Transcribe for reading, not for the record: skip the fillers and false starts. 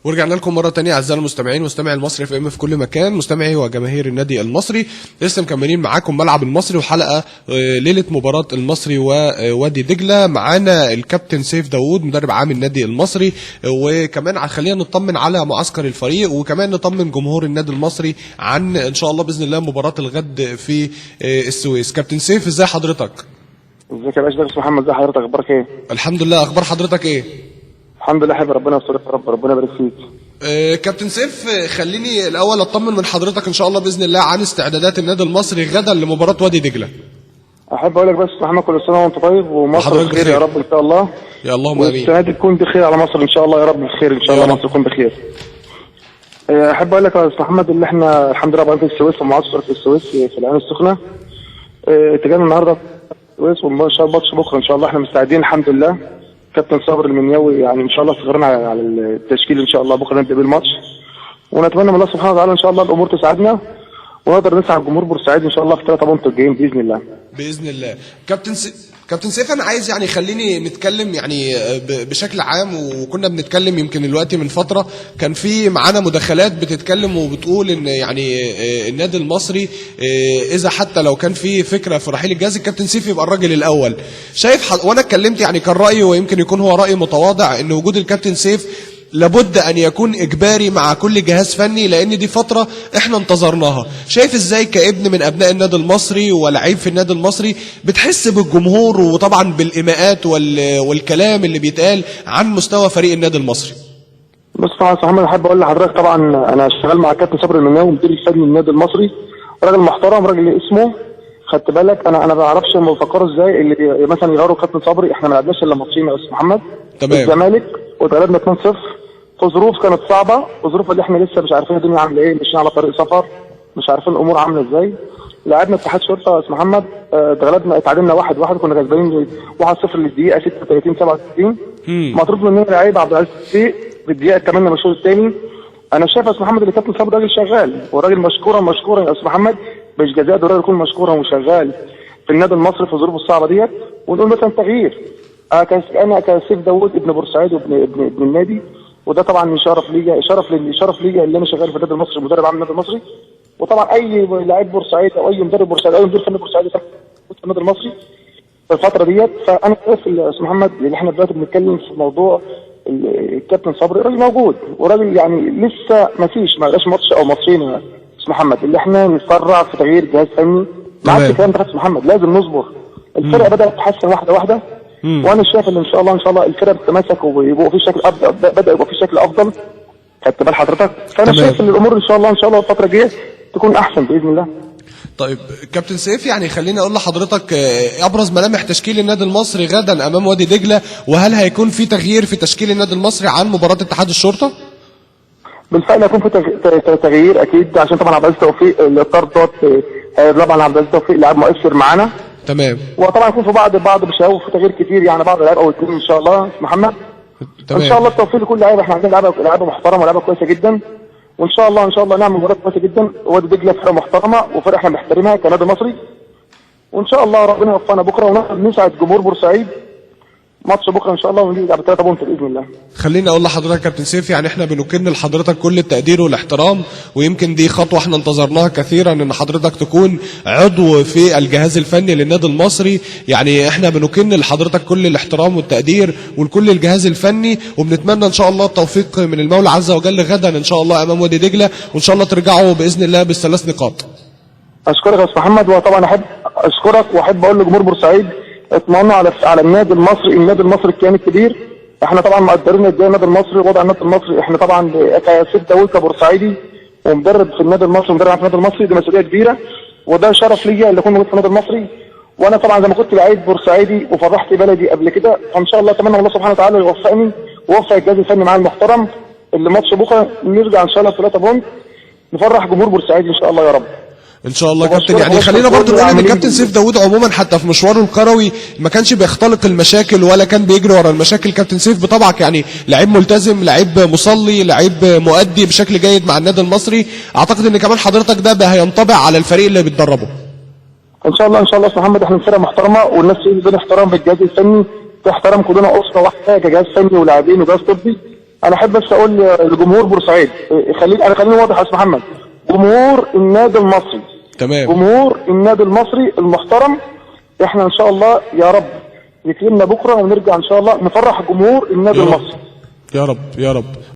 ورجعنا لكم مرة تانية أعزائي المستمعين، مستمعي المصري في ام في كل مكان، مستمعي وجماهير النادي المصري. لسه مكملين معاكم ملعب المصري وحلقة ليلة مباراة المصري ووادي دجلة. معانا الكابتن سيف داوود مدرب عام النادي المصري، وكمان خلينا نطمن على معسكر الفريق، وكمان نطمن جمهور النادي المصري عن إن شاء الله بإذن الله مباراة الغد في السويس. كابتن سيف ازاي حضرتك؟ ازيك يا باشا محمد، ازي حضرتك؟ اخبارك ايه؟ الحمد لله. أخبار حضرتك ايه؟ الحمد لله، حبيبي ربنا يسترك يا رب، ربنا يبارك فيك. كابتن سيف، خليني الاول اطمن من حضرتك ان شاء الله باذن الله عن استعدادات النادي المصري غدا لمباراه وادي دجله. احب اقول لك بس محمد كل سنه وانت طيب، ومصر بخير يا رب ان شاء الله. يا اللهم امين. والسنه دي تكون بخير على مصر ان شاء الله يا رب، بخير ان شاء الله مصر تكون بخير. احب اقول لك يا استاذ محمد اللي احنا الحمد لله بقى في السويس، في معسكر في السويس في العين السخنه. اتجاهنا النهارده السويس، وان شاء الله ماتش بكره ان شاء الله احنا مستعدين الحمد لله. كابتن صابر المنياوي يعني ان شاء الله استقرنا على التشكيل ان شاء الله، بكره نبدا بالماتش، ونتمنى من الله سبحانه وتعالى ان شاء الله الامور تساعدنا ونقدر نسعد جمهور بورسعيد ان شاء الله في 3 بونت الجايين باذن الله. باذن الله. كابتن سيف، انا عايز يعني خليني نتكلم يعني بشكل عام، وكنا بنتكلم يمكن دلوقتي من فتره كان في معانا مداخلات بتتكلم وبتقول ان يعني النادي المصري اذا حتى لو كان في فكره في رحيل الجهاز الكابتن سيف يبقى الراجل الاول. شايف وانا اتكلمت يعني كان رايي، ويمكن يكون هو راي متواضع، ان وجود الكابتن سيف لابد ان يكون اجباري مع كل جهاز فني، لان دي فتره احنا انتظرناها. شايف ازاي كابن من ابناء النادي المصري ولعيب في النادي المصري بتحس بالجمهور وطبعا بالايماءات والكلام اللي بيتقال عن مستوى فريق النادي المصري؟ بص طبعا يا محمد، احب اقول لحضرتك طبعا انا شغال مع الكابتن صابر المنياوي مدير الفني للنادي المصري، راجل محترم، راجل اسمه خدت بالك. انا ما بعرفش هم بيفكروا ازاي اللي مثلا يغيروا كابتن صبري. احنا ما لعبناش الا ماتشين يا استاذ محمد، تمام، الزمالك واتغلبنا 2-0 في ظروف كانت صعبه، وظروف اللي احنا لسه مش عارفين الدنيا عامله ايه، ماشيين على طريق سفر، مش عارفين الامور عامله ازاي. لعبنا اتحاد شرطه يا استاذ محمد، اتغلبنا، اتعادلنا 1-1، كنا كسبانين 1-0 للدقيقه 36 37. مطرود مننا لعيب عبد العزيز السيق في الدقيقه 8 من الشوط الثاني. انا شايف يا استاذ محمد اللي كابتن صابر راجل شغال، وراجل مشكورا يا استاذ محمد، مش جزاء ده، راجل يكون مشكورا وشغال في النادي المصري في الظروف الصعبه ديت. ونقول مثلا تغيير، انا كسيف داوود ابن بورسعيد وابن النادي، وده طبعا شرف ليا اللي انا شغال في النادي المصري، مدرب عام النادي المصري. وطبعا اي لاعب بورسعيد او اي مدرب بورسعيد او مدير فني بورسعيد في النادي المصري في الفتره ديت. فانا شايف يا استاذ محمد اللي احنا دلوقتي بنتكلم في موضوع الكابتن صبري، راجل موجود وراجل يعني لسه ما بقاش ماتش او ماتشين يا استاذ محمد اللي احنا نتسرع في تغيير جهاز فني. ما عادش الكلام ده يا استاذ محمد، لازم نصبر. الفرقه بدات تتحسن واحده واحده، وانا شايف ان شاء الله الفرقه بتتماسك ويبقوا في شكل افضل، بدا يبقى في شكل افضل. خدت بال حضرتك؟ فانا شايف ان الامور ان شاء الله الفتره الجايه تكون احسن باذن الله. طيب كابتن سيف، يعني خليني اقول لحضرتك ابرز ملامح تشكيل النادي المصري غدا امام وادي دجله، وهل هيكون في تغيير في تشكيل النادي المصري عن مباراه اتحاد الشرطه؟ بالفعل هيكون في تغيير اكيد، عشان طبعا عبد العزيز توفيق الطرد دوت، طبعا عبد العزيز توفيق لاعب مؤثر معانا، تمام. وطبعا يكون في بعض بشاو في تغيير كتير، يعني بعض اللاعب او اثنين ان شاء الله محمد، تمام. ان شاء الله التوفيق لكل لاعب، احنا عندنا لعيبه محترمه ولعيبه كويسه جدا، وان شاء الله نعمل مباراه كويسه جدا. وادي دجله فرقه محترمه وفرقه احنا بنحترمها كنادي مصري، وان شاء الله ربنا يوفقنا بكره ونسعد جمهور بورسعيد ماتش بكره ان شاء الله، ونجيب ب 3 بونت باذن الله. خليني اقول لحضرتك كابتن سيف، يعني احنا بنكن لحضرتك كل التقدير والاحترام، ويمكن دي خطوه احنا انتظرناها كثيرا، ان حضرتك تكون عضو في الجهاز الفني للنادي المصري. يعني احنا بنكن لحضرتك كل الاحترام والتقدير ولكل الجهاز الفني، وبنتمنى ان شاء الله التوفيق من المولى عز وجل غدا ان شاء الله امام وادي دجله، وان شاء الله ترجعوا باذن الله بالثلاث نقاط. اشكرك يا استاذ محمد، وطبعا احب اشكرك واحب اقول لجمهور بورسعيد اطمئنوا على النادي المصري الكيان الكبير. احنا طبعا مقدرين ازاي النادي المصري ووضع النادي المصري. احنا طبعا كسيف داوود كبورسعيدي ومدرب في النادي المصري ومدرب في النادي المصري، دي مسؤوليه كبيره، وده شرف ليا اللي اكون موجود في النادي المصري. وانا طبعا زي ما كنت لعيب بورسعيدي وفرحت بلدي قبل كده، فان شاء الله اتمنى الله سبحانه وتعالى يوفقني ويوفق الجهاز الفني معايا المحترم، اللي ماتش بكره نرجع ان شاء الله 3 بونت نفرح جمهور بورسعيد ان شاء الله يا رب. ان شاء الله كابتن. يعني خلينا برضو نقول ان الكابتن سيف داوود عموما حتى في مشواره الكروي ما كانش بيختلق المشاكل ولا كان بيجري ورا المشاكل. كابتن سيف بطبعك يعني لعيب ملتزم، لعيب مصلي، لعيب مؤدي بشكل جيد مع النادي المصري. اعتقد ان كمان حضرتك ده هينطبع على الفريق اللي بتدربه ان شاء الله. يا محمد احنا فرقه محترمه، والناس بدنا احترام بالجهاز الفني، تحترم كلنا اسره واحده كجهاز فني ولاعبين وجهاز طبي. انا احب بس اقول لجمهور بورسعيد، خليني واضح يا استاذ محمد، جمهور النادي المصري، تمام. جمهور النادي المصري المحترم، احنا ان شاء الله يا رب يكرمنا بكره ونرجع ان شاء الله نفرح جمهور النادي المصري. يا رب يا رب.